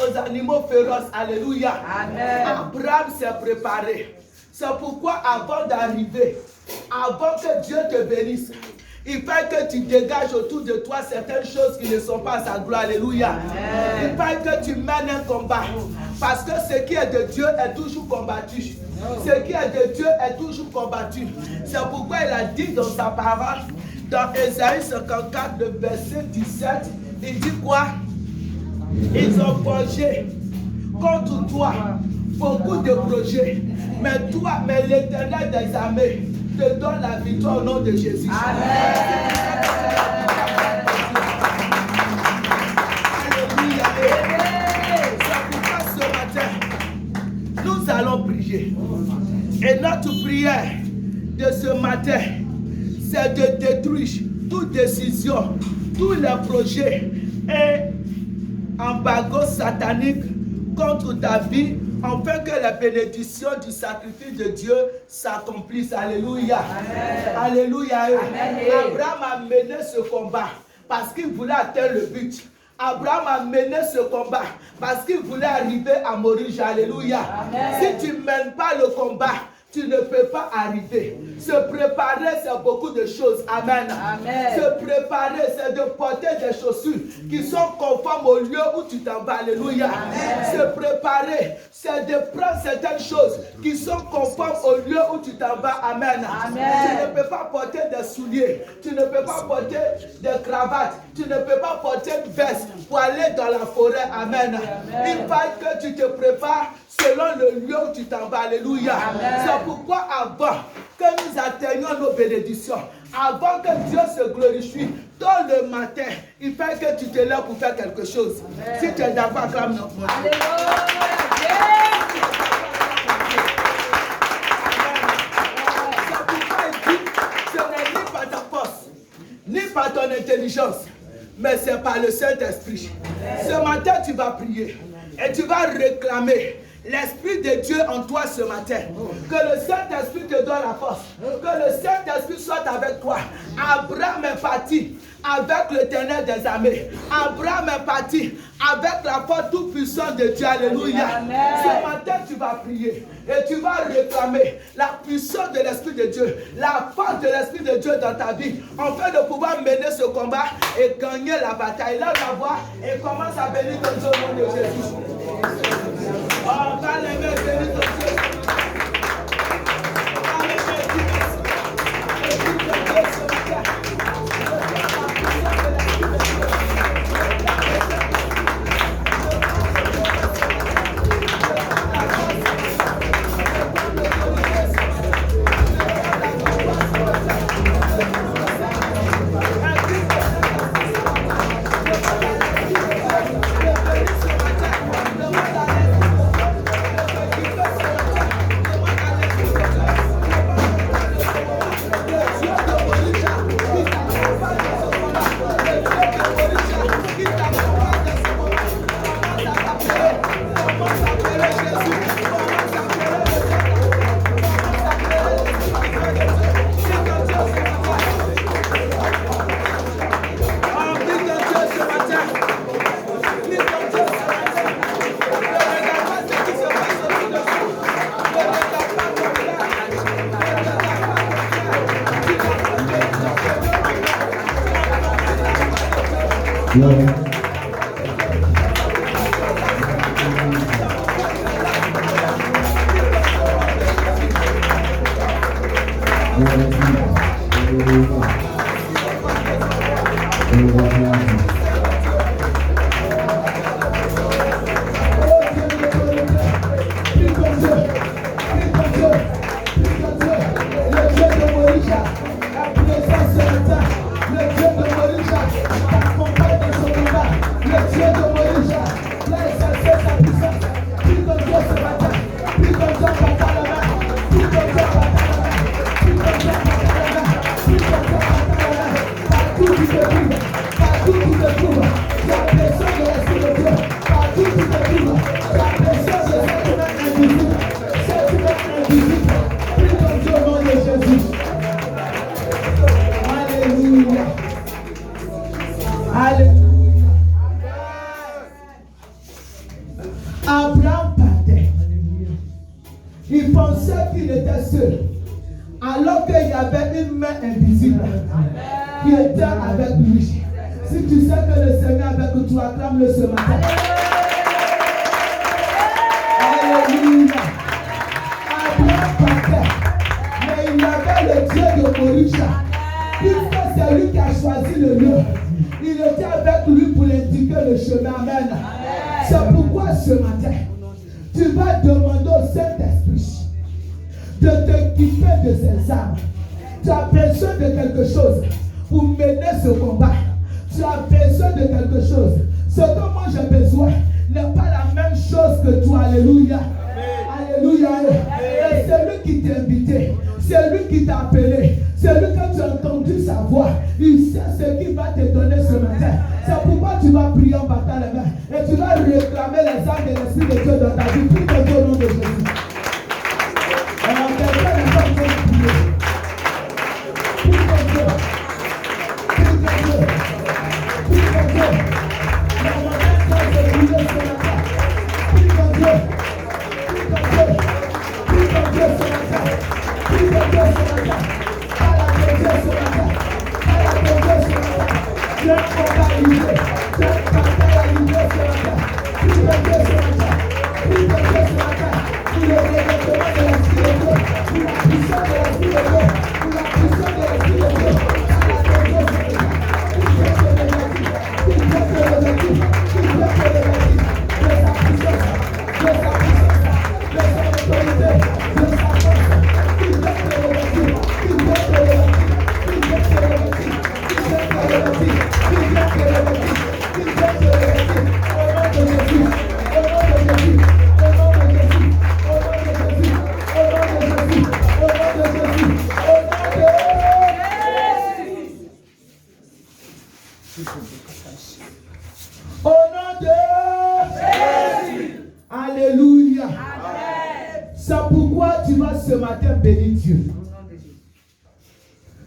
aux animaux féroces. Alléluia. Amen. Abraham s'est préparé. C'est pourquoi avant d'arriver, avant que Dieu te bénisse, il faut que tu dégages autour de toi certaines choses qui ne sont pas à sa gloire. Alléluia. Amen. Il faut que tu mènes un combat. Parce que ce qui est de Dieu est toujours combattu. Ce qui est de Dieu est toujours combattu. C'est pourquoi il a dit dans sa parole, dans Ésaïe 54, le verset 17, il dit quoi? Ils ont forgé contre toi beaucoup de projets. Mais toi, mais l'Éternel des armées te donne la victoire au nom de Jésus. Amen. Alléluia. C'est pourquoi ce matin, nous allons prier. Et notre prière de ce matin, c'est de détruire toute décision, tous les projets et embargo satanique contre ta vie, afin que la bénédiction du sacrifice de Dieu s'accomplisse. Alléluia. Amen. Alléluia. Amen. Abraham a mené ce combat parce qu'il voulait atteindre le but. Abraham a mené ce combat parce qu'il voulait arriver à Moriche. Alléluia. Amen. Si tu ne mènes pas le combat, tu ne peux pas arriver. Se préparer, c'est beaucoup de choses. Amen. Amen. Se préparer, c'est de porter des chaussures qui sont conformes au lieu où tu t'en vas. Alléluia. Amen. Se préparer, c'est de prendre certaines choses qui sont conformes au lieu où tu t'en vas. Amen. Amen. Tu ne peux pas porter des souliers. Tu ne peux pas porter des cravates. Tu ne peux pas porter une veste pour aller dans la forêt. Amen. Amen. Il faut que tu te prépares selon le lieu où tu t'en vas. Alléluia. C'est pourquoi avant que nous atteignions nos bénédictions, avant que Dieu se glorifie, tôt le matin, il faut que tu te lèves pour faire quelque chose. Amen. Si tu es d'accord, acclame notre nom. Alléluia. C'est pourquoi il dit, ce n'est ni par ta force, ni par ton intelligence, mais c'est par le Saint-Esprit. Ce matin, tu vas prier et tu vas réclamer l'Esprit de Dieu en toi ce matin. Que le Saint-Esprit te donne la force. Que le Saint-Esprit soit avec toi. Abraham est parti avec l'Éternel des armées. Abraham est parti avec la force toute puissante de Dieu. Alléluia. Amen. Ce matin, tu vas prier et tu vas réclamer la puissance de l'Esprit de Dieu, la force de l'Esprit de Dieu dans ta vie, afin de pouvoir mener ce combat et gagner la bataille. Là, la voix et commence à bénir ton Dieu au nom de Jésus. Oh, va les mains, bénis ton Dieu. La présence de l'État, le Dieu de Moïse, accompagne de ce combat. Abraham partait. Il pensait qu'il était seul. Alors qu'il y avait une main invisible qui était avec lui. Si tu sais que le Seigneur est avec toi, acclame-le ce matin. Alléluia. Abraham partait. Mais il y avait le Dieu de Morisha. Puisque c'est lui qui a choisi le lieu. Il était avec lui pour indiquer le chemin. Amen. C'est pourquoi ce matin, tu vas demander au Saint-Esprit de t'équiper de ses armes. Tu as besoin de quelque chose pour mener ce combat. Tu as besoin de quelque chose. Ce que moi j'ai besoin n'est pas la même chose que toi. Alléluia. Alléluia. Et c'est lui qui t'a invité. C'est lui qui t'a appelé. C'est lui que tu as entendu sa voix. Il sait ce qu'il va te donner ce matin. C'est pourquoi tu vas prier en battant les mains. Et tu vas réclamer les armes de l'Esprit de Dieu dans ta vie. Prie que Dieu au nom de Jésus.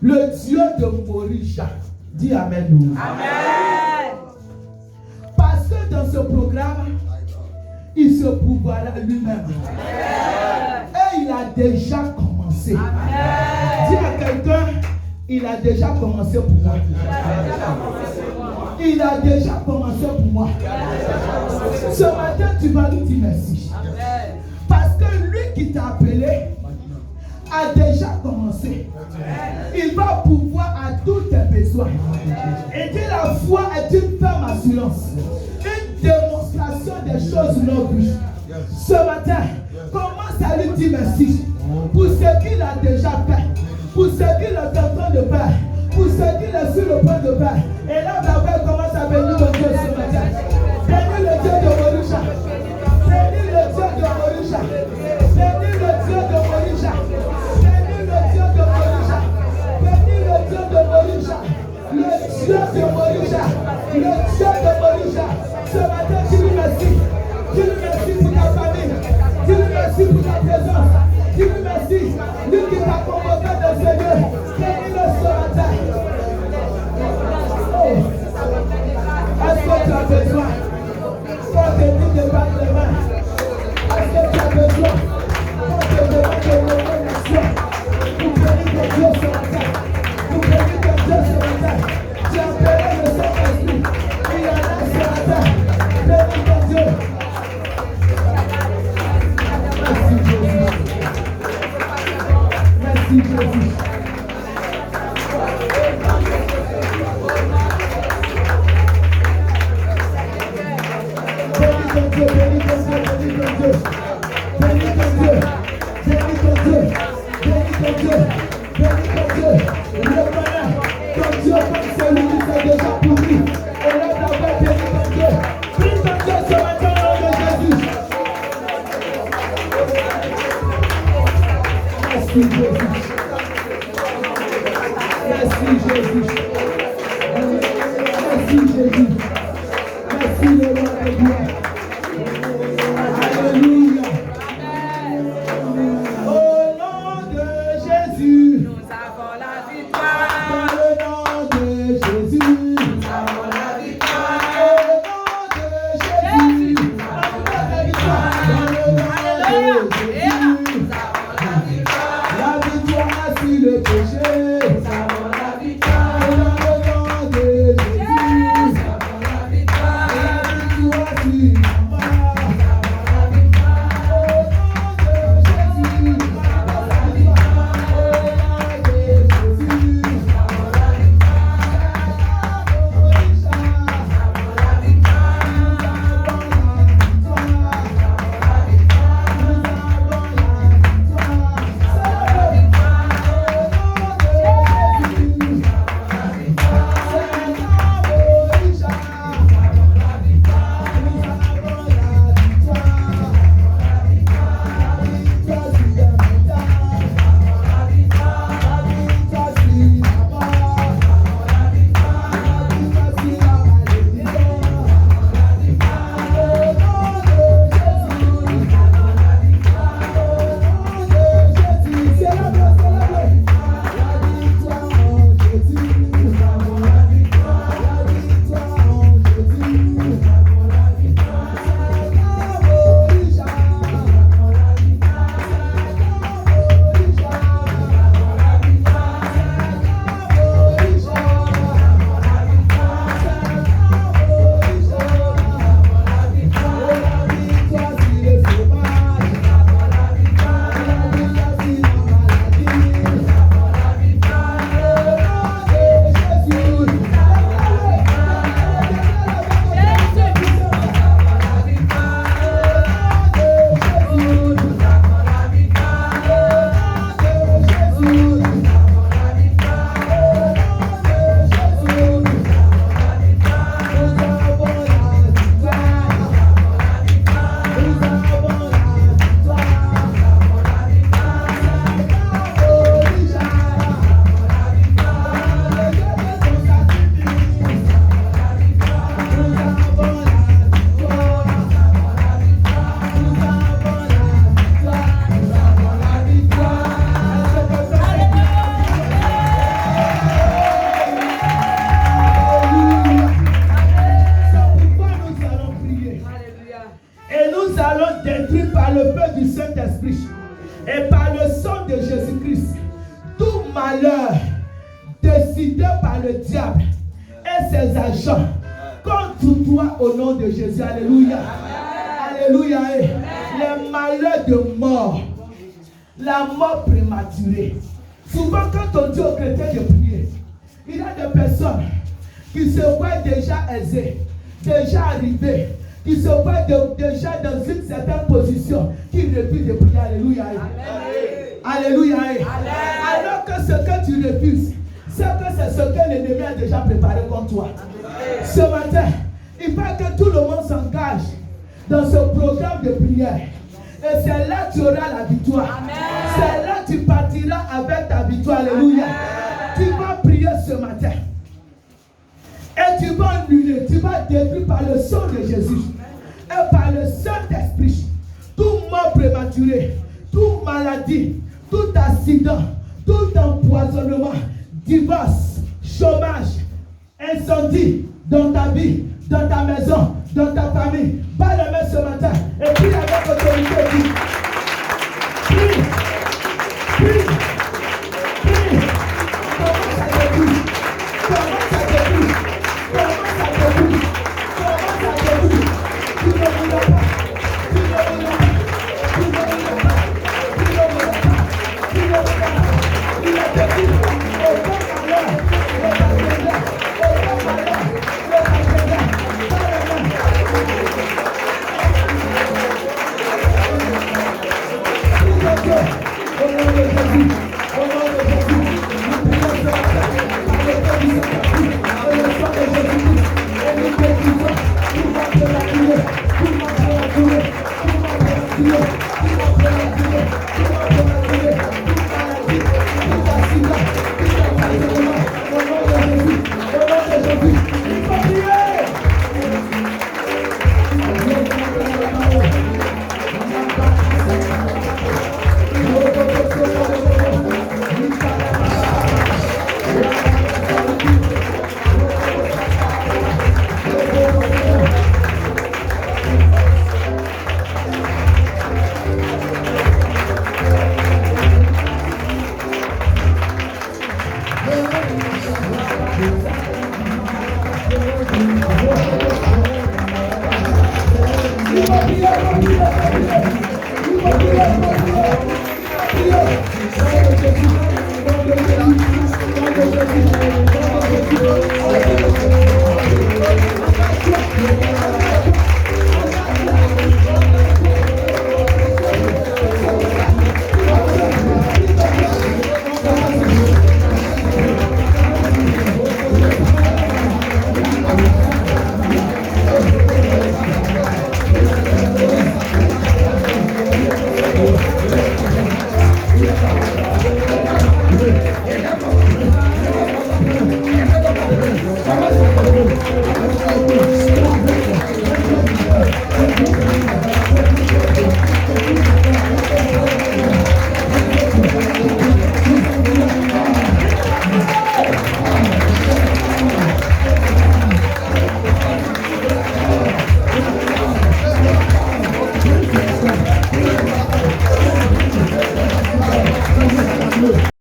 Le Dieu de Morisha. Dis Amen. Amen. Parce que dans ce programme, il se pourvoira lui-même. Et il a déjà commencé. Amen. Dis à quelqu'un, il a déjà commencé pour moi. Il a déjà commencé pour moi. Ce matin, tu vas lui dire merci. Parce que lui qui t'a appelé a déjà commencé. Il va pouvoir à tous tes besoins. Et que la foi est une ferme assurance. Une démonstration des choses non vues. Ce matin, commence à lui dire merci pour ce qu'il a déjà fait, pour ce qu'il est en train de faire, pour ce qu'il est sur le point de faire. Et là, David commence à bénir le Dieu ce matin. Bénis le Dieu de Morisha. Bénis le Dieu de Morisha. Bénis le Dieu de Morisha. Bénis le Dieu de Morisha. Bénis le Dieu de Morisha. Le Dieu de Morisha. Le Dieu de Morisha. Ce matin, tu lui merci. Tu lui merci pour ta famille. Tu lui merci pour ta présence. Tu lui merci. Lui qui t'a convoqué dans ce lieu. Bénis-le ce matin. Oh. Est-ce que tu as besoin? Quand tu dis de battre les mains. Est-ce que tu as besoin? Quand tu demandes de lever les cieux. Pour bénir ton Dieu ce matin. Pour bénir ton Dieu ce matin. Tu as appelé le Saint-Esprit. Il en a ce matin. Bénis ton Dieu. Merci Jésus. Merci Jésus. Bénis ton Dieu, bénis ton Dieu, bénis ton Dieu. Bénis ton Dieu, bénis ton Dieu, bénis ton Dieu, bénis ton Dieu. Reconnais ton Dieu comme celui qui s'est déjà pourri. Et là, d'abord, bénis ton Dieu. Bénis ton Dieu ce matin au nom de Jésus. Merci Jésus. Merci Jésus. Merci Jésus. Merci le roi de gloire. Alléluia. Au nom de Jésus, nous avons la victoire. Dans le nom de Jésus, nous avons la victoire. Au nom de Jésus, nous avons la victoire. Et nous allons détruire par le feu du Saint-Esprit et par le sang de Jésus-Christ tout malheur décidé par le diable et ses agents contre toi au nom de Jésus. Alléluia. Alléluia. Les malheurs de mort, la mort prématurée. Souvent quand on dit aux chrétiens de prier, il y a des personnes qui se voient déjà aisées, déjà arrivées, qui se voient déjà dans une certaine position, qui refusent de prier. Alléluia. Alléluia. Alors que ce que tu refuses, c'est ce que l'ennemi a déjà préparé contre toi. Ce matin, il faut que tout le monde s'engage dans ce programme de prière. Et c'est là que tu auras la victoire. C'est là que tu partiras avec ta victoire. Alléluia. Tu vas prier ce matin. Et tu vas annuler, tu vas détruire par le sang de Jésus et par le Saint-Esprit tout mort prématuré, toute maladie, tout accident, tout empoisonnement, divorce, chômage, incendie dans ta vie, dans ta maison, dans ta famille. Bats les mains ce matin et prie avec autorité. Prie. Comment ça débute? Tu ne voulais pas. Il a début au bon malheur, Il va prier.